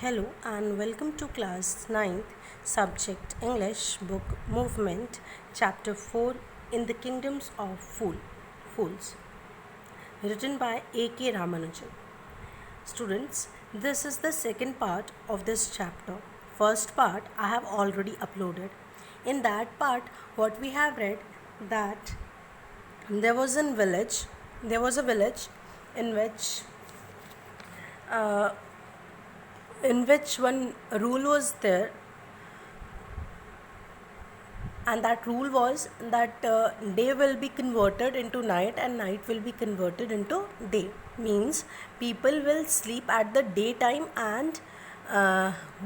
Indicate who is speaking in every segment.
Speaker 1: Hello and welcome to class 9th subject English book Movement chapter 4 in the Kingdoms of Fools written by A.K. Ramanujan. Students, this is the second part of this chapter. First part I have already uploaded. In that part what we have read that there was a village in which uh, one rule was there, and that rule was that day will be converted into night and night will be converted into day. Means people will sleep at the daytime and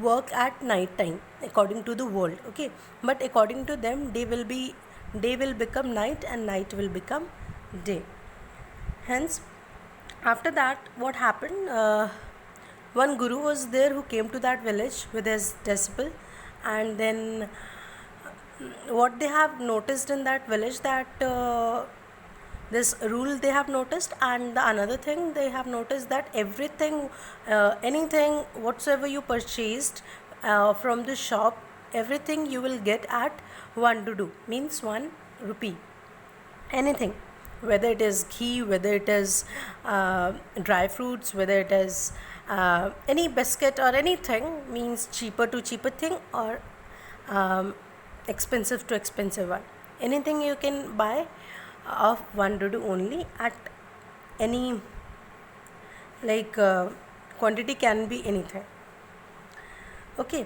Speaker 1: work at night time according to the world. Okay, but according to them day will become night and night will become day. Hence, after that what happened, one guru was there who came to that village with his disciple, and then what they have noticed in that village that this rule they have noticed, and the another thing they have noticed that everything, anything whatsoever you purchased from the shop, everything you will get at 1 means 1 rupee. Anything, whether it is ghee, whether it is dry fruits, whether it is any biscuit or anything, means cheaper to cheaper thing or expensive to expensive one, anything you can buy of 1 only at any, like quantity can be anything. Okay,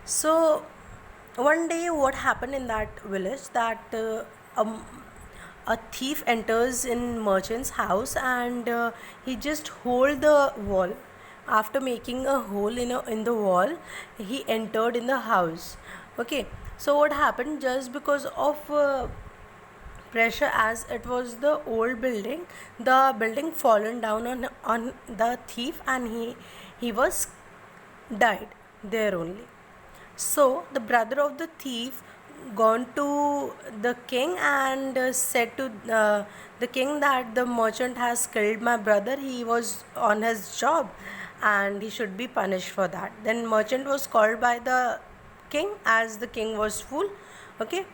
Speaker 1: so one day what happened in that village that a thief enters in merchant's house, and he just hold the wall. After making a hole in the wall, he entered in the house. Okay, so what happened, just because of pressure, as it was the old building, the building fallen down on the thief, and he was died there only. So the brother of the thief gone to the king and said to the king that the merchant has killed my brother. He was on his job and he should be punished for that. Then merchant was called by the king, as the king was fool. Okay,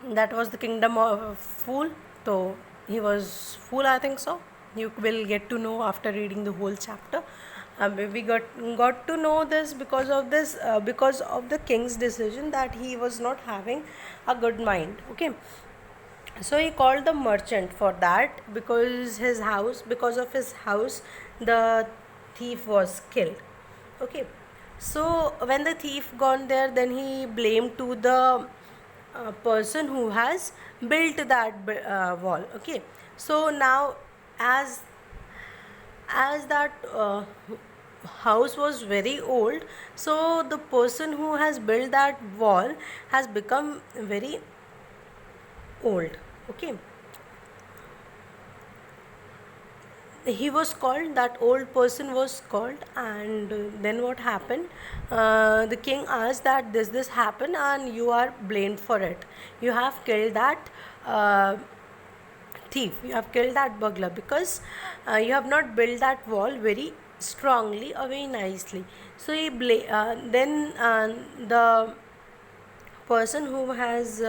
Speaker 1: that was the kingdom of fool, so he was fool, I think so. You will get to know after reading the whole chapter. We got to know this because of the king's decision that he was not having a good mind. Okay, so he called the merchant for that, because of his house the thief was killed. Okay, so when the thief gone there, then he blamed to the person who has built that wall. Okay, so now as that house was very old, so the person who has built that wall has become very old. Okay, he was called, that old person was called, and then what happened, the king asked that this happened and you are blamed for it. You have killed that thief, you have killed that burglar, because you have not built that wall very strongly or very nicely. So then the person who has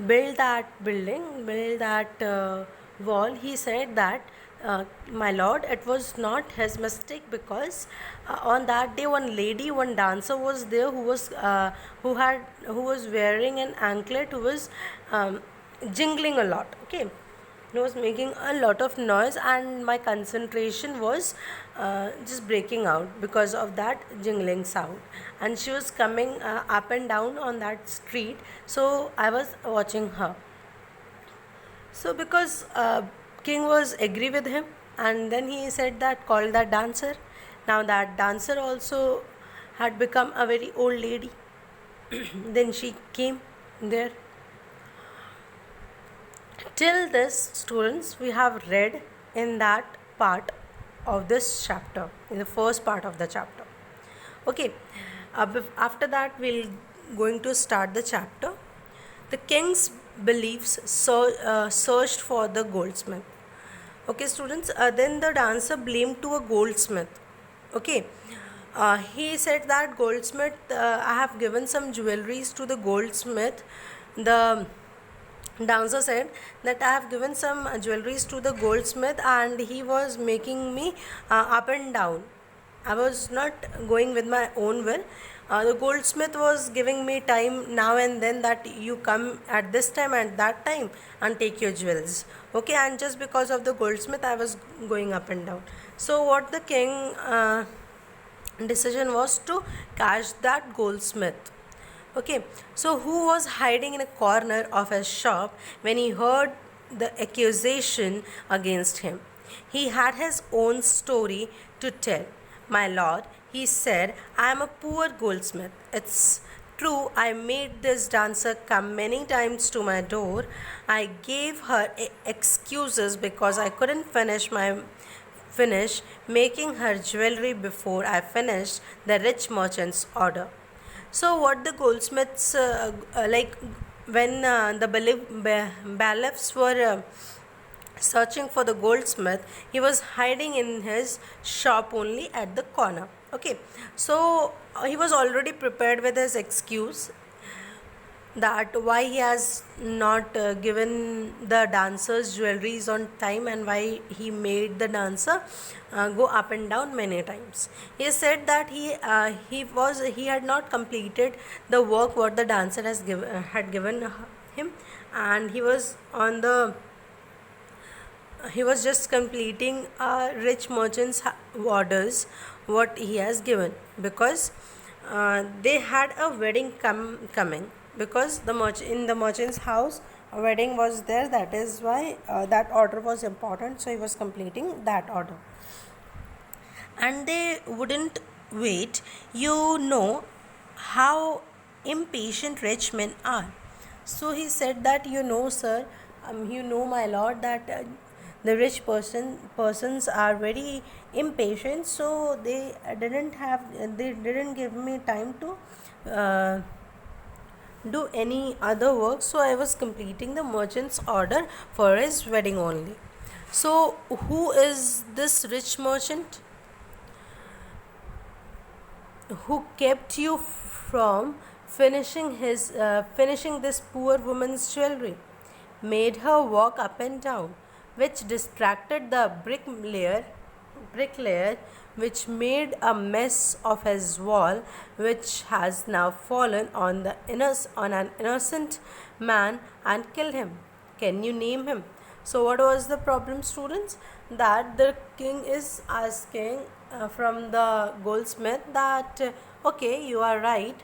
Speaker 1: built that wall, he said that my lord, it was not his mistake, because on that day one dancer was there who was wearing an anklet, who was jingling a lot. Okay, he was making a lot of noise, and my concentration was just breaking out because of that jingling sound, and she was coming up and down on that street, so I was watching her. So because king was agree with him, and then he said that call that dancer. Now that dancer also had become a very old lady. Then she came there. Till this, students, we have read in that part of this chapter, in the first part of the chapter. Okay, after that we'll going to start the chapter. The king's beliefs searched for the goldsmith. Okay, students, then the dancer blamed to a goldsmith. Okay. He said that goldsmith, I have given some jewelries to the goldsmith. The dancer said that I have given some jewelries to the goldsmith and he was making me up and down. I was not going with my own will. The goldsmith was giving me time now and then that you come at this time and that time and take your jewels. Okay, and just because of the goldsmith, I was going up and down. So, what the king decision was to catch that goldsmith. Okay, so who was hiding in a corner of his shop when he heard the accusation against him? He had his own story to tell. My lord, he said, I am a poor goldsmith. It's true, I made this dancer come many times to my door. I gave her excuses because I couldn't finish making her jewelry before I finished the rich merchant's order. So, what the goldsmiths like when the bailiffs were searching for the goldsmith, he was hiding in his shop only at the corner. Okay, so he was already prepared with his excuse that why he has not given the dancers jewelries on time and why he made the dancer go up and down many times. He said that he had not completed the work what the dancer had given him, and he was just completing a rich merchant's orders what he has given, because they had a wedding coming, because in the merchant's house a wedding was there. That is why that order was important, so he was completing that order and they wouldn't wait. You know how impatient rich men are. So he said that, sir, my lord, that the rich persons are very impatient, so they didn't give me time to do any other work. So I was completing the merchant's order for his wedding only. So who is this rich merchant who kept you from finishing this poor woman's jewelry, made her walk up and down, which distracted the bricklayer, which made a mess of his wall, which has now fallen on an innocent man and killed him? Can you name him? So, what was the problem, students? That the king is asking from the goldsmith that, okay, you are right.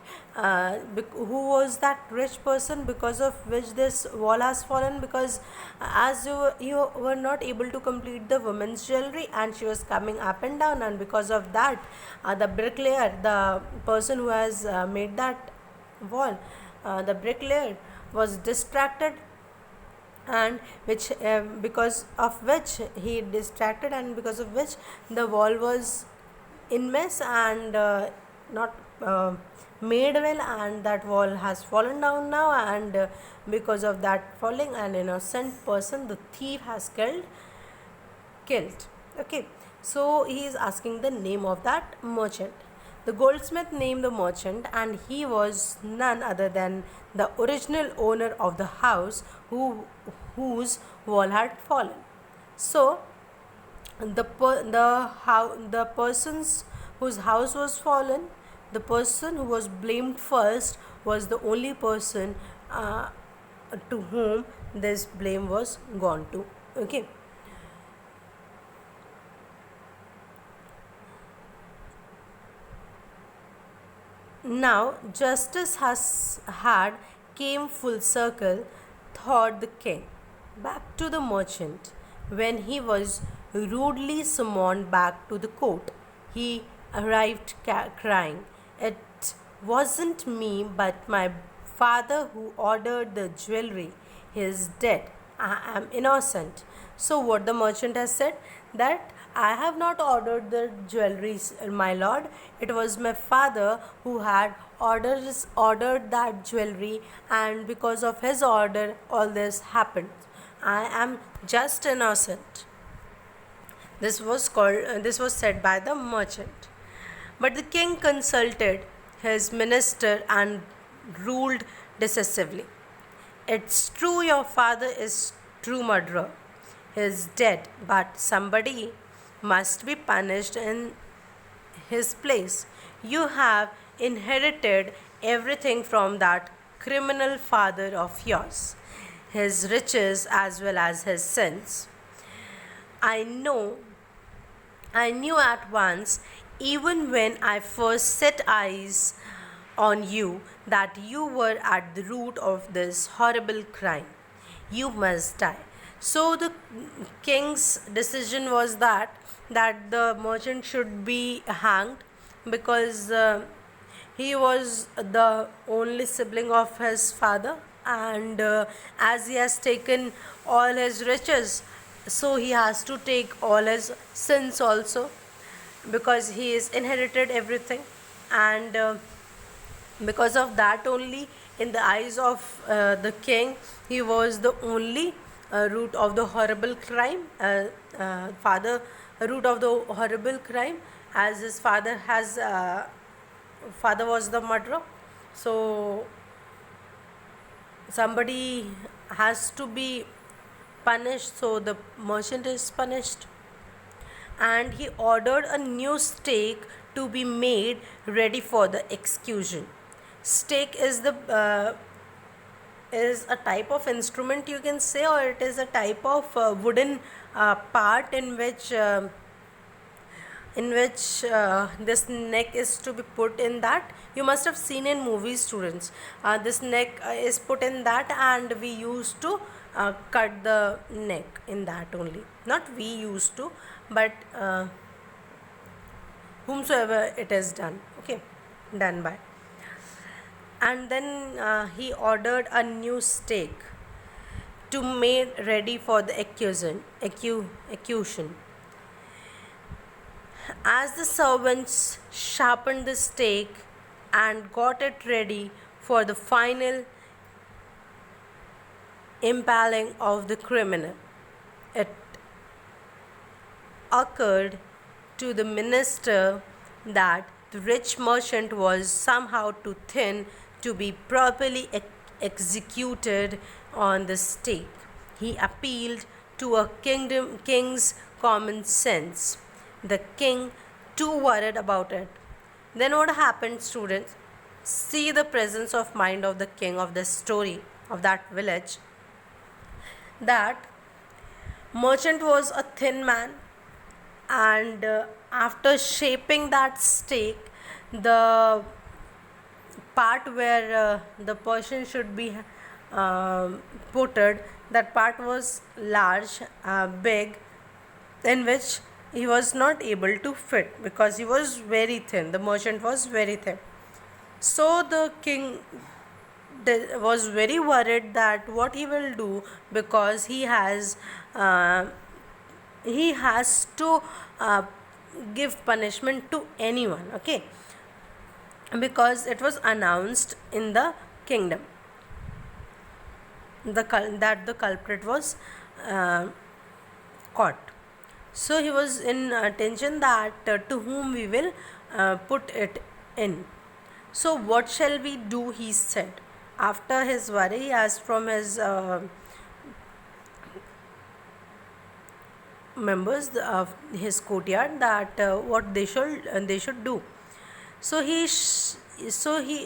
Speaker 1: Who was that rich person because of which this wall has fallen? Because as you were not able to complete the woman's jewelry and she was coming up and down, and because of that, the bricklayer, the person who has made that wall, the bricklayer was distracted, and which because of which he distracted, and because of which the wall was in mess and not made well, and that wall has fallen down now, and because of that falling, an innocent person, the thief, has killed. Okay, so he is asking the name of that merchant. The goldsmith named the merchant, and he was none other than the original owner of the house whose wall had fallen. So the persons whose house was fallen, the person who was blamed first was the only person to whom this blame was gone to. Okay. Now justice had came full circle, thought the king, back to the merchant. When he was rudely summoned back to the court, he arrived crying, "It wasn't me, but my father who ordered the jewelry. He is dead. I am innocent." So, what the merchant has said, that I have not ordered the jewelry, my lord. It was my father who had ordered that jewelry, and because of his order, all this happened. I am just innocent. This was said by the merchant. But the king consulted his minister and ruled decisively. It's true your father is true murderer. He is dead, but somebody must be punished in his place. You have inherited everything from that criminal father of yours, his riches as well as his sins. I know, I knew at once, even when I first set eyes on you, that you were at the root of this horrible crime. You must die. So the king's decision was that the merchant should be hanged because he was the only sibling of his father, and as he has taken all his riches, so he has to take all his sins also, because he has inherited everything. And because of that only, in the eyes of the king, he was the only root of the horrible crime, father root of the horrible crime, as his father was the murderer. So somebody has to be punished, so the merchant is punished. And he ordered a new stake to be made ready for the execution. Stake is a type of instrument, you can say, or it is a type of wooden part in which this neck is to be put in that. You must have seen in movies, students. This neck is put in that, and we used to cut the neck in that only. Not we used to, but whomsoever it is done, okay, done by. And then he ordered a new stake to made ready for the execution. As the servants sharpened the stake and got it ready for the final impaling of the criminal, it occurred to the minister that the rich merchant was somehow too thin to be properly executed on the stake. He appealed to a king's common sense. The king, too worried about it. Then what happened, students? See the presence of mind of the king of this story of that village. That merchant was a thin man, and after shaping that stake, the part where the person should be putted, that part was large, big, in which he was not able to fit because he was very thin. The merchant was very thin. So the king was very worried that what he will do, because he has to give punishment to anyone, okay, because it was announced in the kingdom that the culprit was caught. So he was in tension that to whom we will put it in. So what shall we do, he said. After his worry, he asked from his members of his courtyard that what they should do. So he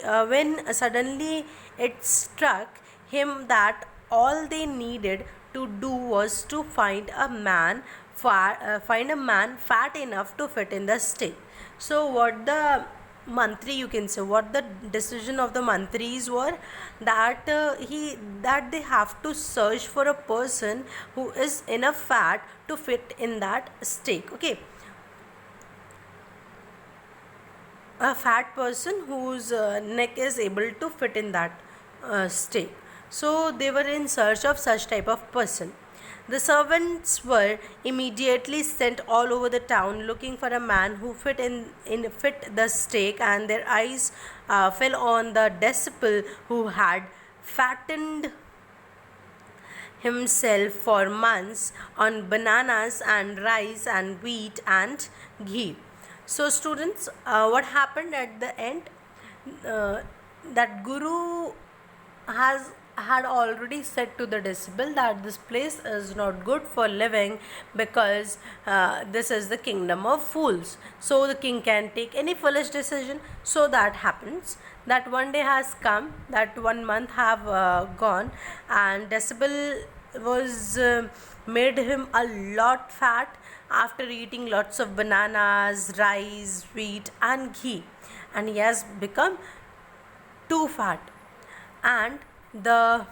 Speaker 1: when suddenly it struck him that all they needed to do was to find a man fat enough to fit in the stake. So what the mantri, you can say, what the decision of the mantris were, that that they have to search for a person who is enough fat to fit in that stake, okay, a fat person whose neck is able to fit in that stake. So they were in search of such type of person. The servants were immediately sent all over the town looking for a man who fit the stake, and their eyes fell on the disciple who had fattened himself for months on bananas and rice and wheat and ghee. So students, what happened at the end? uh, that Guru has had already said to the disciple that this place is not good for living, because this is the kingdom of fools, so the king can take any foolish decision. So that happens that one day has come, that 1 month have gone, and disciple was made him a lot fat after eating lots of bananas, rice, wheat and ghee, and he has become too fat. And the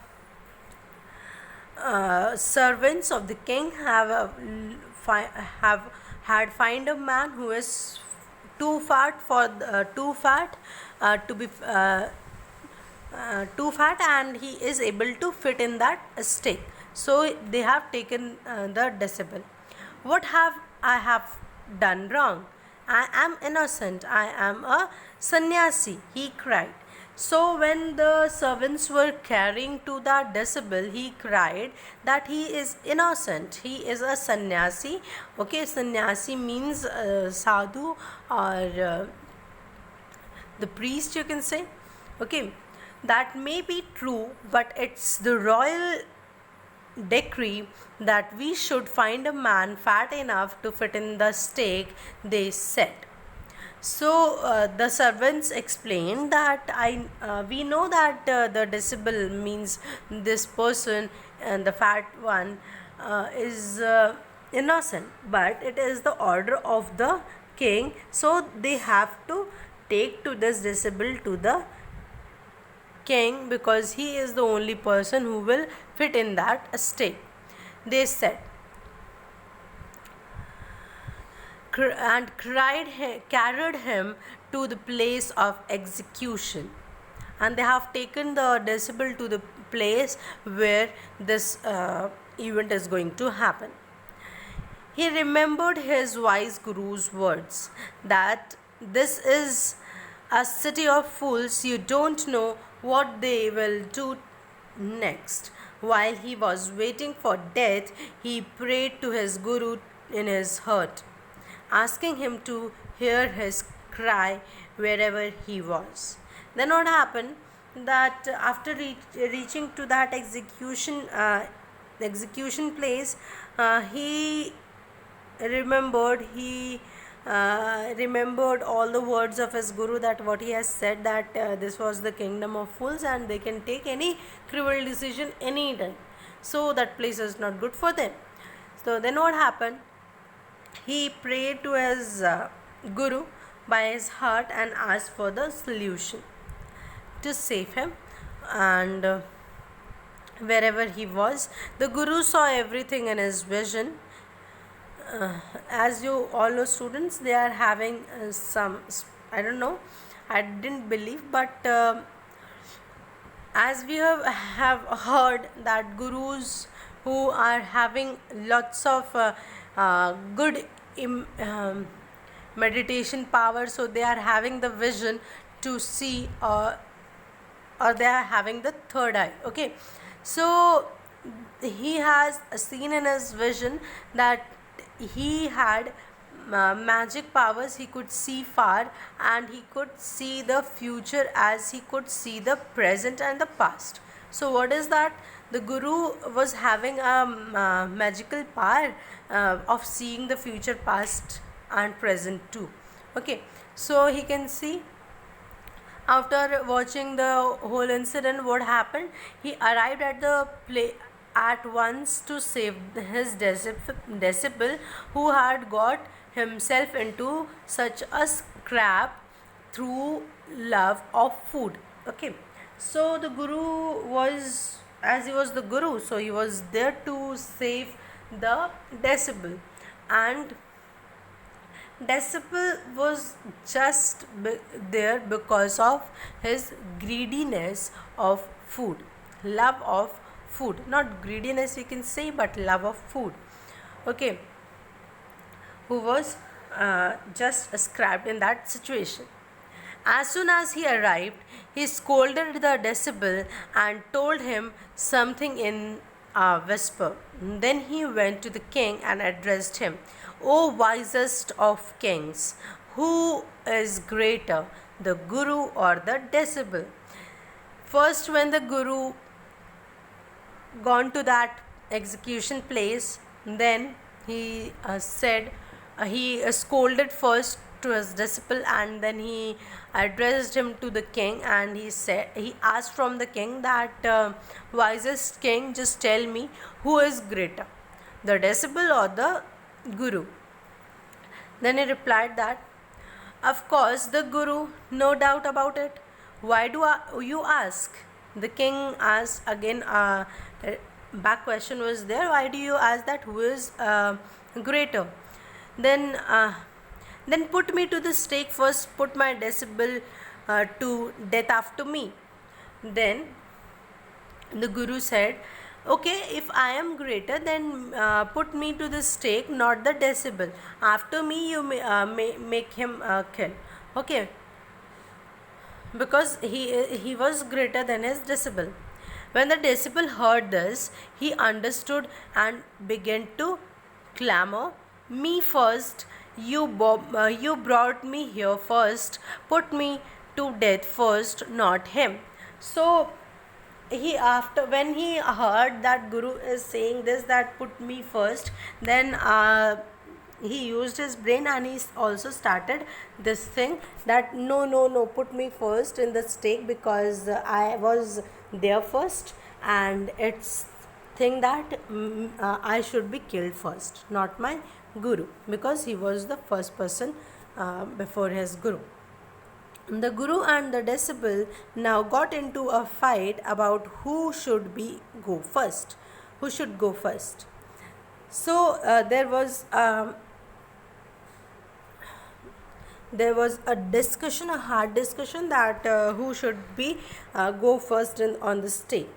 Speaker 1: servants of the king have had find a man who is too fat to be too fat, and he is able to fit in that stake. So they have taken the disciple. What have I done wrong? I am innocent. I am a sannyasi, he cried. So when the servants were carrying to the disciple, he cried that he is innocent. He is a sannyasi. Okay, sannyasi means sadhu, or the priest, you can say. Okay, that may be true, but it's the royal decree that we should find a man fat enough to fit in the stake, they said. So the servants explained that we know that the disciple means this person, and the fat one is innocent, but it is the order of the king, so they have to take to this disciple to the king, because he is the only person who will fit in that stake, they said. And carried him to the place of execution, and they have taken the disciple to the place where this event is going to happen. He remembered his wise guru's words that this is a city of fools, you don't know what they will do next. While he was waiting for death, he prayed to his guru in his heart, asking him to hear his cry wherever he was. Then what happened? That after reaching to that execution place, he remembered all the words of his guru, that what he has said, that this was the kingdom of fools and they can take any cruel decision any time, so that place is not good for them. So then what happened? He prayed to his guru by his heart and asked for the solution to save him. And wherever he was, the guru saw everything in his vision. As you all know, students, they are having some, I don't know, I didn't believe, but as we have heard that gurus who are having lots of good meditation power, so they are having the vision to see, or they are having the third eye. Okay, so he has seen in his vision that he had magic powers. He could see far, and he could see the future as he could see the present and the past. So what is that? The guru was having a magical power of seeing the future, past and present too. Okay, so he can see. After watching the whole incident, what happened? He arrived at the play at once to save his disciple, who had got himself into such a scrap through love of food. Okay, so the guru was, as he was the guru, so he was there to save the disciple, and disciple was just there because of his greediness of food, love of food, not greediness we can say, but love of food. Okay, who was just scrapped in that situation. As soon as he arrived, he scolded the disciple and told him something in a whisper. Then he went to the king and addressed him, O wisest of kings, who is greater, the Guru or the disciple? First, when the Guru gone to that execution place, then he said, he scolded first to his disciple, and then he addressed him to the king, and he asked from the king that, wisest king, just tell me who is greater, the disciple or the Guru? Then he replied that, of course, the Guru, no doubt about it. Why do you ask? The king asked again. Back question was there. Why do you ask that? Who is greater? Then, put me to the stake first. Put my disciple to death after me. Then the Guru said, okay, if I am greater, then put me to the stake, not the disciple. After me, you may make him kill. Okay, because he was greater than his disciple. When the disciple heard this, he understood and began to clamor, me first, you brought me here first, put me to death first, not him. So after when he heard that Guru is saying this, that put me first, then he used his brain, and he also started this thing that no, put me first in the stake, because I was there first, and it's thing that I should be killed first, not my Guru, because he was the first person before his Guru. The Guru and the disciple now got into a fight about who should go first. Who should go first? So there was a discussion, a hard discussion, that who should go first on the stake.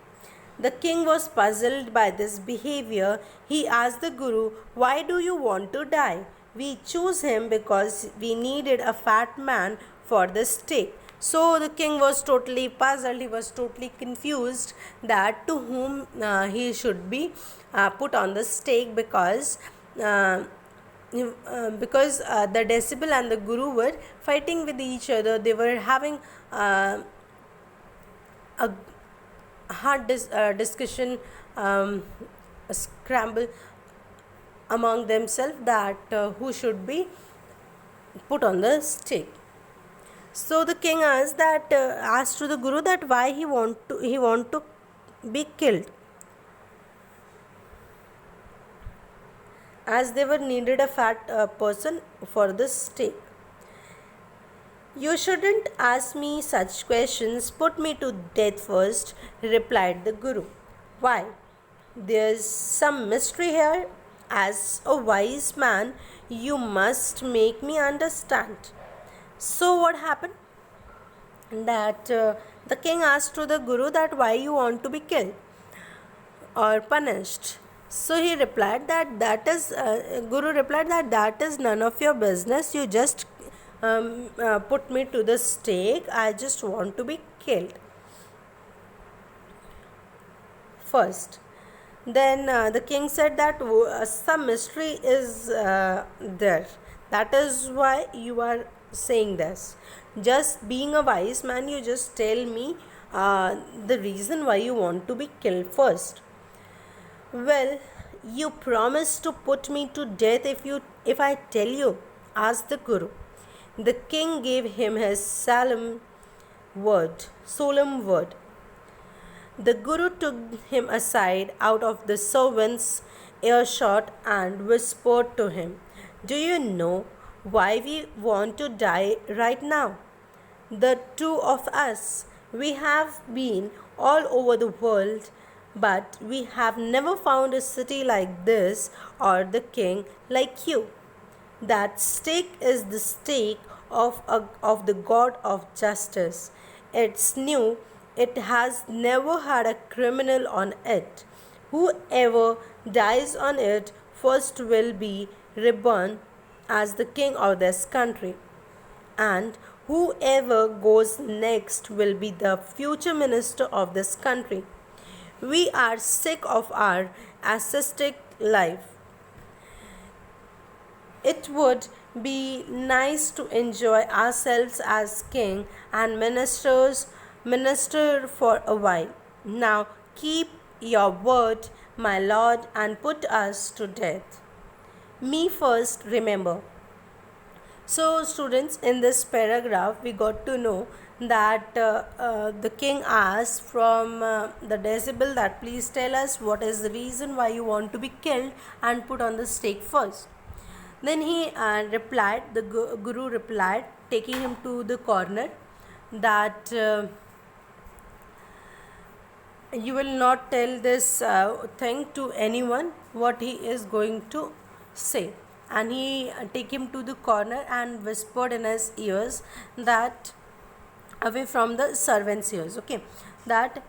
Speaker 1: The king was puzzled by this behavior. He asked the Guru, "Why do you want to die? We choose him because we needed a fat man for the stake." So the king was totally puzzled. He was totally confused that to whom he should be put on the stake, because the disciple and the Guru were fighting with each other. They were having a hard discussion, a scramble among themselves, that who should be put on the stake. So the king asked to the Guru that why he want to be killed, as they were needed a fat person for the stake. "You shouldn't ask me such questions. Put me to death first," replied the Guru. "Why? There's some mystery here. As a wise man, you must make me understand." So what happened? That the king asked to the Guru that why you want to be killed or punished. So he replied that is Guru replied that is none of your business. You just put me to the stake. I just want to be killed first. Then the king said that some mystery is there. That is why you are saying this. Just being a wise man, you just tell me the reason why you want to be killed first. "Well, you promise to put me to death if I tell you," asked the Guru. The king gave him his solemn word. The Guru took him aside out of the servant's earshot and whispered to him, "Do you know why we want to die right now? The two of us, we have been all over the world, but we have never found a city like this or the king like you. That stake is the stake of the God of justice. It's new. It has never had a criminal on it. Whoever dies on it first will be reborn as the king of this country, and whoever goes next will be the future minister of this country. We are sick of our ascetic life. It would be nice to enjoy ourselves as king and minister for a while. Now keep your word, my lord, and put us to death. Me first, remember. So, students, in this paragraph, we got to know that the king asked from the disciple that please tell us what is the reason why you want to be killed and put on the stake first. Then he replied, the guru replied, taking him to the corner, that you will not tell this thing to anyone what he is going to say. And he take him to the corner and whispered in his ears, that away from the servants' ears, okay, that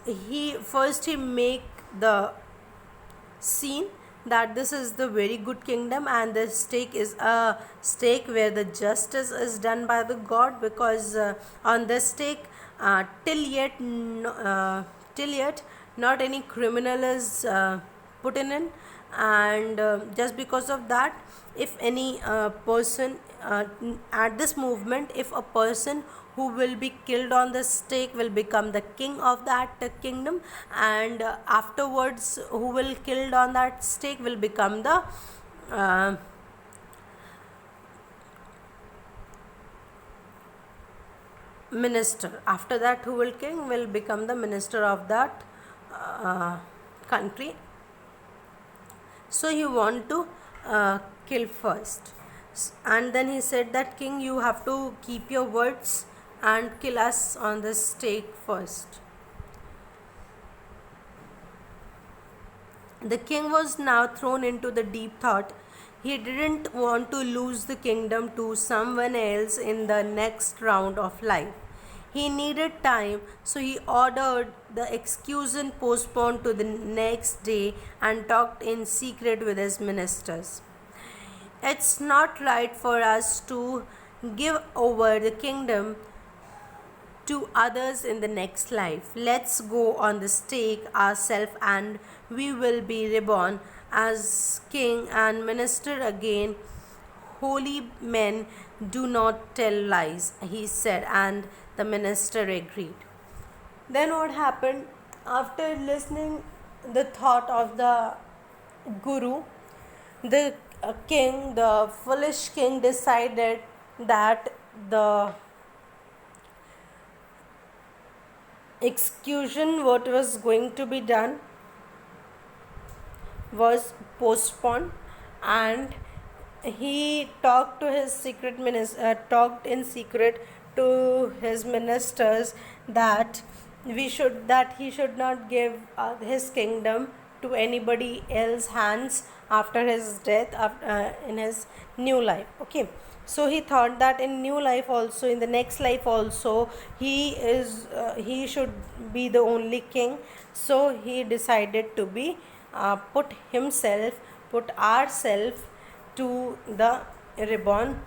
Speaker 1: he make the scene that this is the very good kingdom, and the stake is a stake where the justice is done by the god, because on this stake till yet not any criminal is put in, and just because of that, if any person at this movement, if a person who will be killed on the stake will become the king of that kingdom, and afterwards who will killed on that stake will become the uh, minister. After that, who will king will become the minister of that country. So he want to kill first, and then he said that king, you have to keep your words and kill us on the stake first. The king was now thrown into the deep thought. He didn't want to lose the kingdom to someone else in the next round of life. He needed time, so he ordered the execution postponed to the next day and talked in secret with his ministers. It's not right for us to give over the kingdom to others in the next life. Let's go on the stake ourselves, and we will be reborn as king and minister again. Holy men do not tell lies, he said, and the minister agreed. Then what happened? After listening the thought of the guru, the king, the foolish king, decided that the execution what was going to be done was postponed, and he talked to his talked in secret to his ministers that he should not give his kingdom to anybody else hands after his death, in his new life, okay. So he thought that in new life also, in the next life also, he should be the only king. So he decided to be put ourselves to the reborn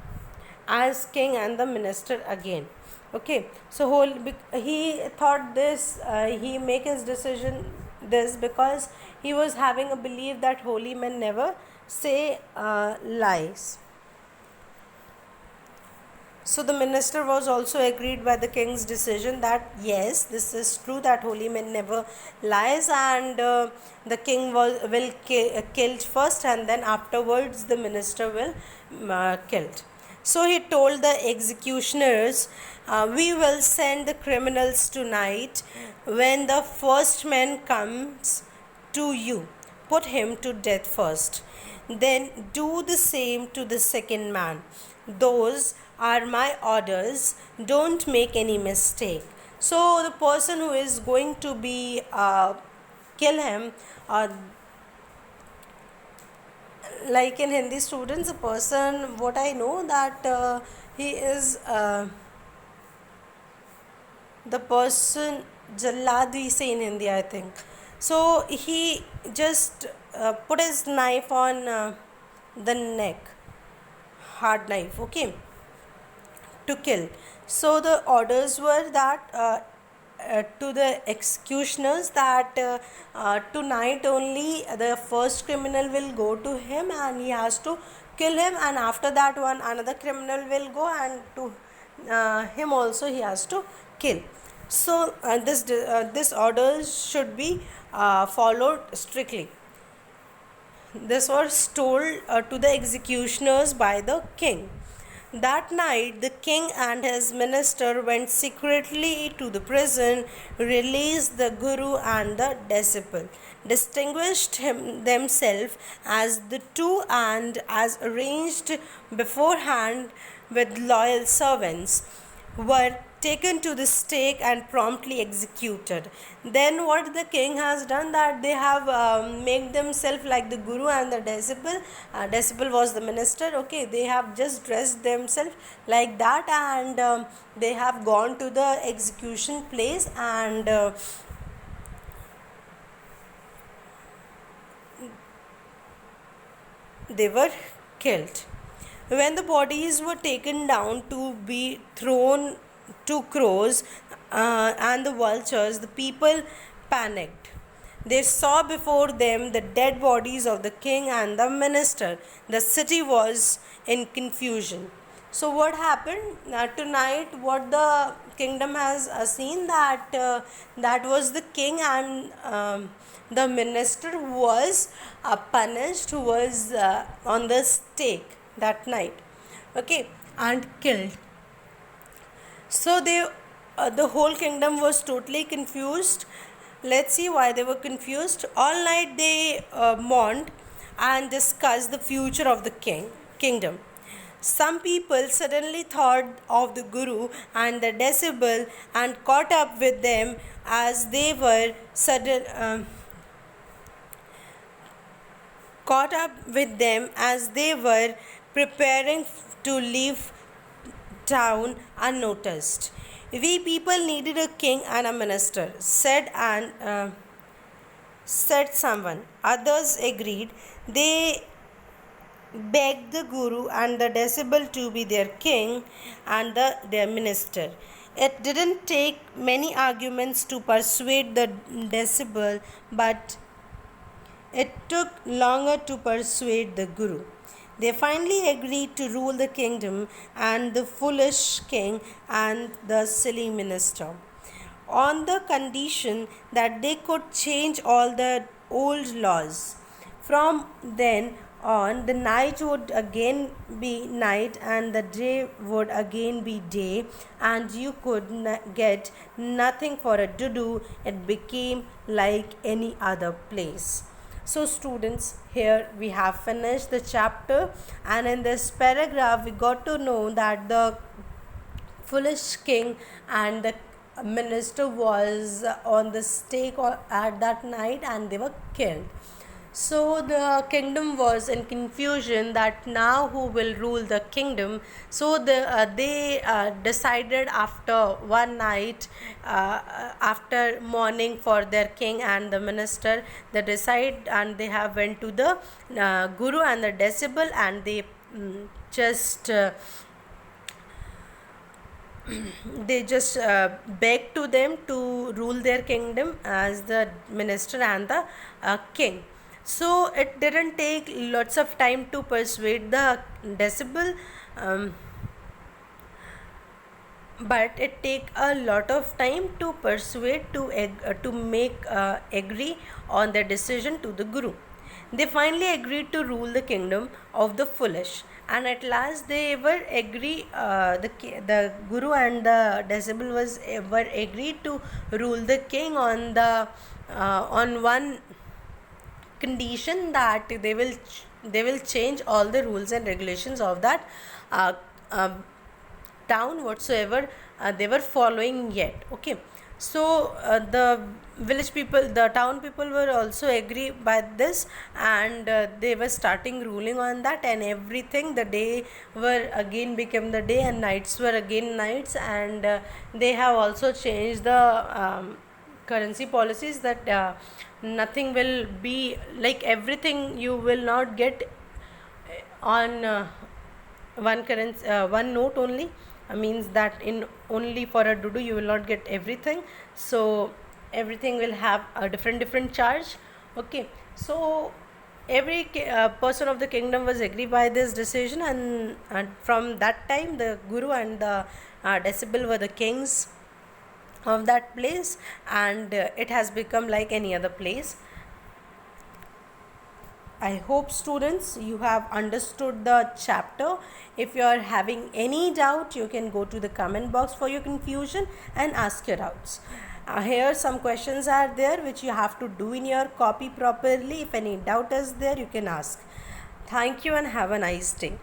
Speaker 1: as king and the minister again, okay. So he thought this, he make his decision this because he was having a belief that holy men never say lies. So the minister was also agreed by the king's decision that yes, this is true that holy men never lies, and the king will killed first, and then afterwards the minister will killed. So he told the executioners, we will send the criminals tonight. When the first man comes to you, put him to death first. Then do the same to the second man. Those are my orders. Don't make any mistake. So the person who is going to be kill him, like in Hindi students, a person, what I know that he is the person Jallad we say in Hindi, I think. So he just put his knife on the neck, hard knife, okay, to kill. So the orders were that to the executioners that tonight only the first criminal will go to him and he has to kill him, and after that one another criminal will go and to him also he has to kill. So this orders should be followed strictly. This was told to the executioners by the king. That night, the king and his minister went secretly to the prison, released the Guru and the disciple, distinguished themselves as the two, and as arranged beforehand with loyal servants, were taken to the stake and promptly executed. Then what the king has done, that they have made themselves like the guru and the disciple. Disciple was the minister. Okay, they have just dressed themselves like that, and they have gone to the execution place, and they were killed. When the bodies were taken down to be thrown to crows and the vultures, the people panicked. They saw before them the dead bodies of the king and the minister. The city was in confusion. So what happened tonight? What the kingdom has seen, that was the king and the minister was punished, who was on the stake that night, okay, and killed. So the whole kingdom was totally confused. Let's see why they were confused. All night they mourned and discussed the future of the kingdom. Some people suddenly thought of the Guru and the disciple and caught up with them as they were caught up with them as they were preparing to leave town unnoticed. We people needed a king and a minister, said someone. Others agreed. They begged the guru and the disciple to be their king and their minister. It didn't take many arguments to persuade the disciple, but it took longer to persuade the guru. They finally agreed to rule the kingdom, and the foolish king and the silly minister, on the condition that they could change all the old laws. From then on, the night would again be night, and the day would again be day, and you could get nothing for it to do. It became like any other place. So, students, here we have finished the chapter, and in this paragraph, we got to know that the foolish king and the minister was on the stake at that night, and they were killed. So the kingdom was in confusion that now who will rule the kingdom. So they decided after one night, after mourning for their king and the minister, they decide and they have went to the guru and the disciple, and they just they just begged to them to rule their kingdom as the minister and the king. So it didn't take lots of time to persuade the disciple, but it take a lot of time to persuade to make agree on their decision to the guru. They finally agreed to rule the kingdom of the foolish, and at last they were agree. The guru and the disciple were agreed to rule the king on one condition, that they will change all the rules and regulations of that uh, uh, town whatsoever they were following yet. Okay, so the village people, the town people were also agree by this, and they were starting ruling on that, and everything, the day were again became the day and nights were again nights, and they have also changed the currency policies, that nothing will be like everything you will not get on one currency, one note only. means that in only for a dudu you will not get everything, so everything will have a different charge. Okay, so every person of the kingdom was agree by this decision, and from that time the guru and the decibel were the kings of that place, and it has become like any other place. I hope students you have understood the chapter. If you are having any doubt, you can go to the comment box for your confusion and ask your doubts. Here some questions are there which you have to do in your copy properly. If any doubt is there, you can ask. Thank you and have a nice day.